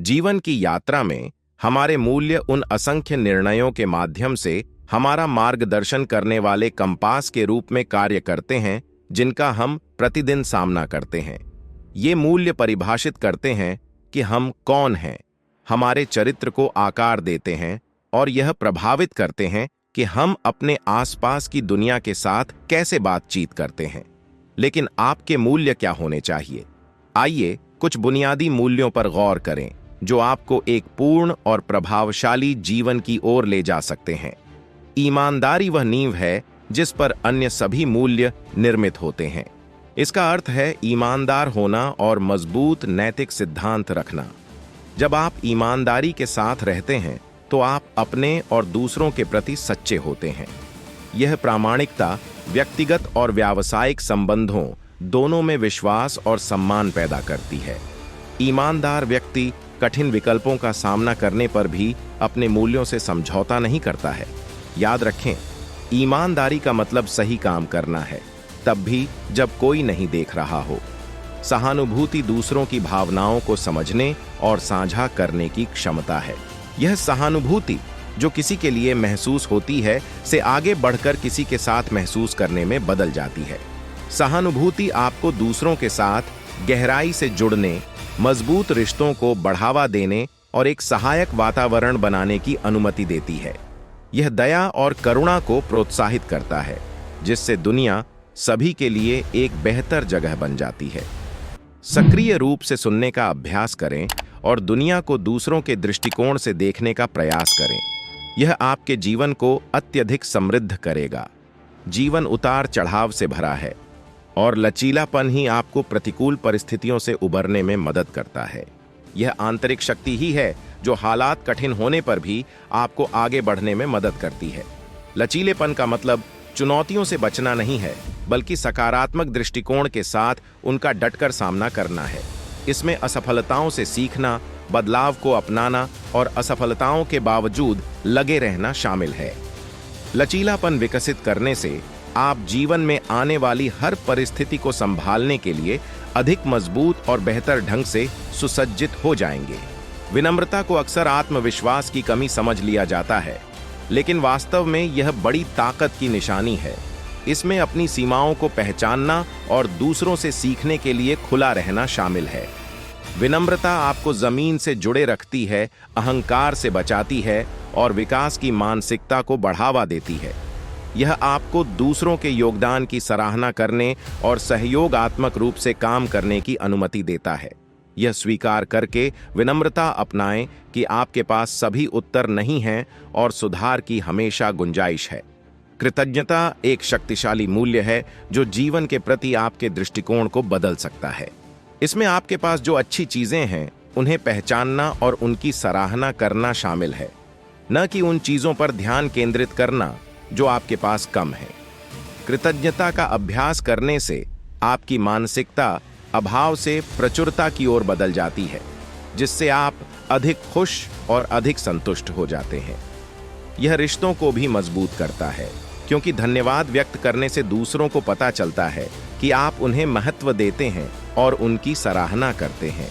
जीवन की यात्रा में हमारे मूल्य उन असंख्य निर्णयों के माध्यम से हमारा मार्गदर्शन करने वाले कंपास के रूप में कार्य करते हैं, जिनका हम प्रतिदिन सामना करते हैं। ये मूल्य परिभाषित करते हैं कि हम कौन हैं, हमारे चरित्र को आकार देते हैं और यह प्रभावित करते हैं कि हम अपने आसपास की दुनिया के साथ कैसे बातचीत करते हैं। लेकिन आपके मूल्य क्या होने चाहिए? आइए कुछ बुनियादी मूल्यों पर गौर करें जो आपको एक पूर्ण और प्रभावशाली जीवन की ओर ले जा सकते हैं। ईमानदारी वह नींव है जिस पर अन्य सभी मूल्य निर्मित होते हैं। इसका अर्थ है ईमानदार होना और मजबूत नैतिक सिद्धांत रखना। जब आप ईमानदारी के साथ रहते हैं तो आप अपने और दूसरों के प्रति सच्चे होते हैं। यह प्रामाणिकता व्यक्तिगत और व्यावसायिक संबंधों दोनों में विश्वास और सम्मान पैदा करती है। ईमानदार व्यक्ति कठिन विकल्पों का सामना करने पर भी अपने मूल्यों से समझौता नहीं करता है। याद रखें, ईमानदारी का मतलब सही काम करना है, तब भी जब कोई नहीं देख रहा हो। सहानुभूति दूसरों की भावनाओं को समझने और साझा करने की क्षमता है। यह सहानुभूति जो किसी के लिए महसूस होती है से आगे बढ़कर किसी के साथ महसूस करने में बदल जाती है। सहानुभूति आपको दूसरों के साथ गहराई से जुड़ने, मजबूत रिश्तों को बढ़ावा देने और एक सहायक वातावरण बनाने की अनुमति देती है। यह दया और करुणा को प्रोत्साहित करता है, जिससे दुनिया सभी के लिए एक बेहतर जगह बन जाती है। सक्रिय रूप से सुनने का अभ्यास करें और दुनिया को दूसरों के दृष्टिकोण से देखने का प्रयास करें। यह आपके जीवन को अत्यधिक समृद्ध करेगा। जीवन उतार चढ़ाव से भरा है और लचीलापन ही आपको प्रतिकूल परिस्थितियों से उबरने में मदद करता है। यह आंतरिक शक्ति ही है जो हालात कठिन होने पर भी आपको आगे बढ़ने में मदद करती है। लचीलेपन का मतलब चुनौतियों से बचना नहीं है, बल्कि सकारात्मक दृष्टिकोण के साथ उनका डटकर सामना करना है। इसमें असफलताओं से सीखना, बदलाव को अपनाना और असफलताओं के बावजूद लगे रहना शामिल है। लचीलापन विकसित करने से आप जीवन में आने वाली हर परिस्थिति को संभालने के लिए अधिक मजबूत और बेहतर ढंग से सुसज्जित हो जाएंगे। विनम्रता को अक्सर आत्मविश्वास की कमी समझ लिया जाता है, लेकिन वास्तव में यह बड़ी ताकत की निशानी है। इसमें अपनी सीमाओं को पहचानना और दूसरों से सीखने के लिए खुला रहना शामिल है। विनम्रता आपको जमीन से जुड़े रखती है, अहंकार से बचाती है और विकास की मानसिकता को बढ़ावा देती है। यह आपको दूसरों के योगदान की सराहना करने और सहयोगात्मक रूप से काम करने की अनुमति देता है। यह स्वीकार करके विनम्रता अपनाएं कि आपके पास सभी उत्तर नहीं हैं और सुधार की हमेशा गुंजाइश है। कृतज्ञता एक शक्तिशाली मूल्य है जो जीवन के प्रति आपके दृष्टिकोण को बदल सकता है। इसमें आपके पास जो अच्छी चीजें हैं उन्हें पहचानना और उनकी सराहना करना शामिल है, न कि उन चीजों पर ध्यान केंद्रित करना जो आपके पास कम है। कृतज्ञता का अभ्यास करने से आपकी मानसिकता अभाव से प्रचुरता की ओर बदल जाती है, जिससे आप अधिक खुश और अधिक संतुष्ट हो जाते हैं। यह रिश्तों को भी मजबूत करता है, क्योंकि धन्यवाद व्यक्त करने से दूसरों को पता चलता है कि आप उन्हें महत्व देते हैं और उनकी सराहना करते हैं।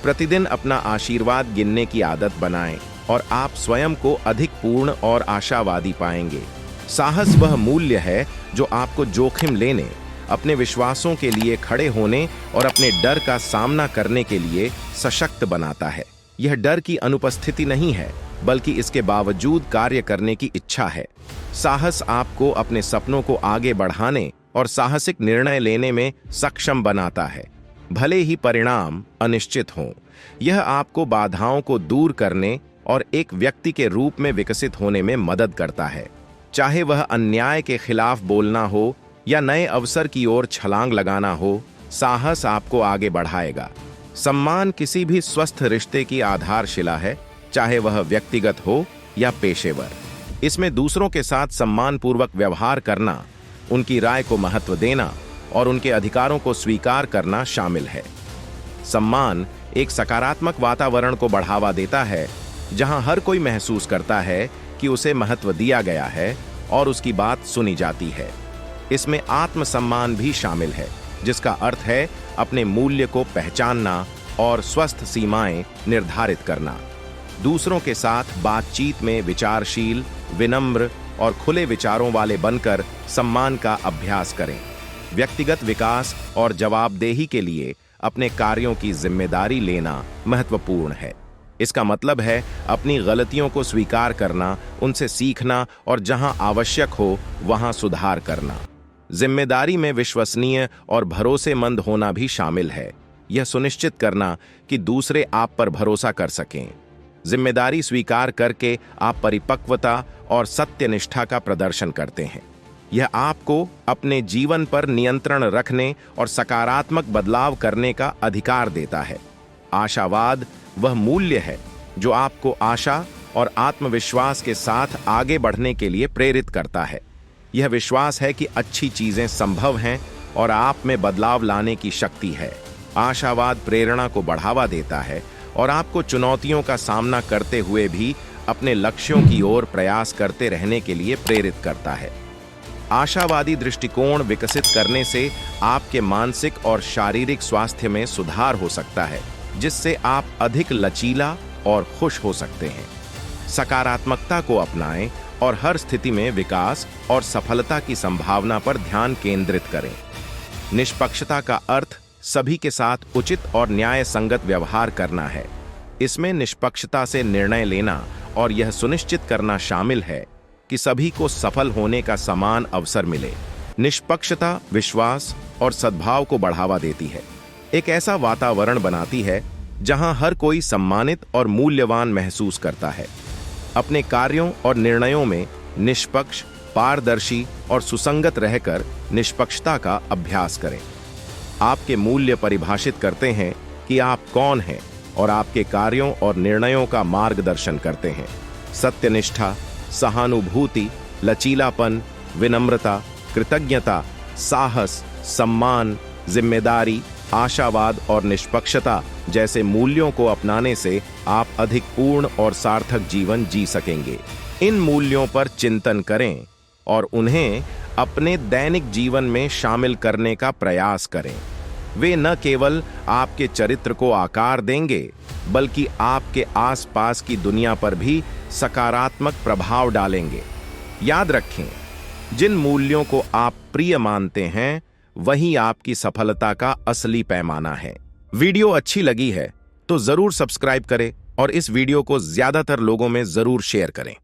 प्रतिदिन अपना आशीर्वाद गिनने की आदत बनाएं और आप स्वयं को अधिक पूर्ण और आशावादी पाएंगे। साहस वह मूल्य है जो आपको जोखिम लेने, अपने विश्वासों के लिए खड़े होने और अपने डर का सामना करने के लिए सशक्त बनाता है। यह डर की अनुपस्थिति नहीं है, बल्कि इसके बावजूद कार्य करने की इच्छा है। साहस आपको अपने सपनों को आगे बढ़ाने और साहसिक निर्णय लेने में सक्षम बनाता है, भले ही परिणाम अनिश्चित हों। यह आपको बाधाओं को दूर करने और एक व्यक्ति के रूप में विकसित होने में मदद करता है। चाहे वह अन्याय के खिलाफ बोलना हो या नए अवसर की ओर छलांग लगाना हो, साहस आपको आगे बढ़ाएगा। सम्मान किसी भी स्वस्थ रिश्ते की आधारशिला है, चाहे वह व्यक्तिगत हो या पेशेवर। इसमें दूसरों के साथ सम्मानपूर्वक व्यवहार करना, उनकी राय को महत्व देना और उनके अधिकारों को स्वीकार करना शामिल है। सम्मान एक सकारात्मक वातावरण को बढ़ावा देता है, जहां हर कोई महसूस करता है कि उसे महत्व दिया गया है और उसकी बात सुनी जाती है। इसमें आत्मसम्मान भी शामिल है, जिसका अर्थ है अपने मूल्य को पहचानना और स्वस्थ सीमाएं निर्धारित करना। दूसरों के साथ बातचीत में विचारशील, विनम्र और खुले विचारों वाले बनकर सम्मान का अभ्यास करें। व्यक्तिगत विकास और जवाबदेही के लिए अपने कार्यों की जिम्मेदारी लेना महत्वपूर्ण है। इसका मतलब है अपनी गलतियों को स्वीकार करना, उनसे सीखना और जहां आवश्यक हो वहां सुधार करना। जिम्मेदारी में विश्वसनीय और भरोसेमंद होना भी शामिल है। यह सुनिश्चित करना कि दूसरे आप पर भरोसा कर सकें। जिम्मेदारी स्वीकार करके आप परिपक्वता और सत्यनिष्ठा का प्रदर्शन करते हैं। यह आपको अपने जीवन पर नियंत्रण रखने और सकारात्मक बदलाव करने का अधिकार देता है। आशावाद वह मूल्य है जो आपको आशा और आत्मविश्वास के साथ आगे बढ़ने के लिए प्रेरित करता है। यह विश्वास है कि अच्छी चीजें संभव हैं और आप में बदलाव लाने की शक्ति है। आशावाद प्रेरणा को बढ़ावा देता है और आपको चुनौतियों का सामना करते हुए भी अपने लक्ष्यों की ओर प्रयास करते रहने के लिए प्रेरित करता है। आशावादी दृष्टिकोण विकसित करने से आपके मानसिक और शारीरिक स्वास्थ्य में सुधार हो सकता है, जिससे आप अधिक लचीला और खुश हो सकते हैं। सकारात्मकता को अपनाएं और हर स्थिति में विकास और सफलता की संभावना पर ध्यान केंद्रित करें। निष्पक्षता का अर्थ सभी के साथ उचित और न्याय संगत व्यवहार करना है। इसमें निष्पक्षता से निर्णय लेना और यह सुनिश्चित करना शामिल है कि सभी को सफल होने का समान अवसर मिले। निष्पक्षता विश्वास और सद्भाव को बढ़ावा देती है। एक ऐसा वातावरण बनाती है जहां हर कोई सम्मानित और मूल्यवान महसूस करता है। अपने कार्यों और निर्णयों में निष्पक्ष, पारदर्शी और सुसंगत रहकर निष्पक्षता का अभ्यास करें। आपके मूल्य परिभाषित करते हैं कि आप कौन हैं और आपके कार्यों और निर्णयों का मार्गदर्शन करते हैं। सत्यनिष्ठा, सहानुभूति, लचीलापन, विनम्रता, कृतज्ञता, साहस, सम्मान, जिम्मेदारी, आशावाद और निष्पक्षता जैसे मूल्यों को अपनाने से आप अधिक पूर्ण और सार्थक जीवन जी सकेंगे। इन मूल्यों पर चिंतन करें और उन्हें अपने दैनिक जीवन में शामिल करने का प्रयास करें। वे न केवल आपके चरित्र को आकार देंगे, बल्कि आपके आसपास की दुनिया पर भी सकारात्मक प्रभाव डालेंगे। याद रखें, जिन मूल्यों को आप प्रिय मानते हैं, वही आपकी सफलता का असली पैमाना है। वीडियो अच्छी लगी है तो जरूर सब्सक्राइब करें और इस वीडियो को ज्यादातर लोगों में जरूर शेयर करें।